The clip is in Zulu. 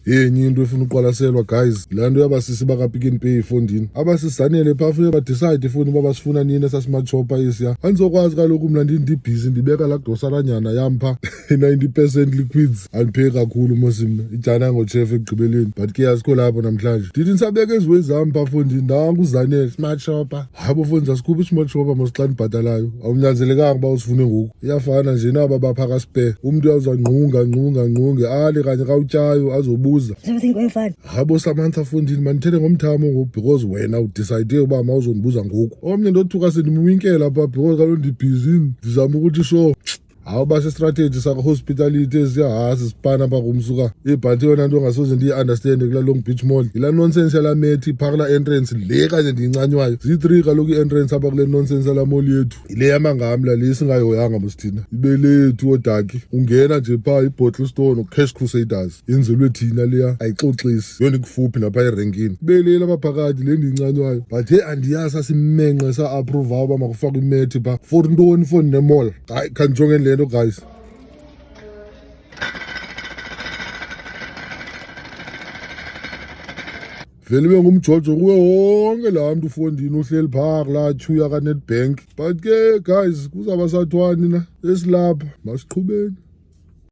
enye into efuna uqwalaselwa guys, laa nto yabasisi baka-Pick n Pay efondini abasisanele phaa funeka badicide ifoni uba basifuna nini esasimatshopa esiya. Andizokwazi kaloku mna ndibhizi ndibeka laa grosalanyana yam phaa 90% liquids andipheyi kakhulu mos mna ijana ngochef ekugqibeleni, but ke azikho lapho namhlanje. Ndithi ndisabeka eziweni zam phaa fondini ndawanga uzanele smart shopper. Habo fondini sasikhupha i-smart shopper mos xa ndibhatalayo, awunyanzelekanga uba usifune ngoku, iyafana nje naba bapha kaSpare. Umntu ngqunge ale kanye kawutyayo azobuza habo Samantha fondini mandithethe ngomthamo ngoku because wena udicide uba mawuzondibuza ngoku. Omnye ndothuka sendimwinkela phaa because kaloku ndibhizini ndizama ukuthi sure hawu base-strategy saka-hospitality eziyahasi sipana pha kumsuka ibhanti yona nto ongasoze ndiyi-understande kulaa Long Beach Mall. Yilaa nonsense yalaa methi phaa kulaa entrance le kanye ndiyincanywayo. Ziyi-3 kaloku i-entrance apha kule nonsense yalaa mall yethu. Yile yamangamla le singayihoyanga mosithina, ibe lethu odaki. Ungena nje phaa i-Bottle Store no-Cash Crusaders yenzelwe thina leya, ayixoxisi yona ikufuphi napha erenkini. Ibe le lapha phakathi le ndiyincanywayo, but he andiyazi sasimenxe sa-approva uba makufakwe imethi phaa for ntoni foni ne-mall. Hayi khandijongeni le nto guys. Vele ube ngumjojo kuwe wonke laa mntu ufondini uhleli phaa kulaa tyhu yaka-Nedbank, but ke guys kuzawuba sathwani na esilapha, masiqhubeni.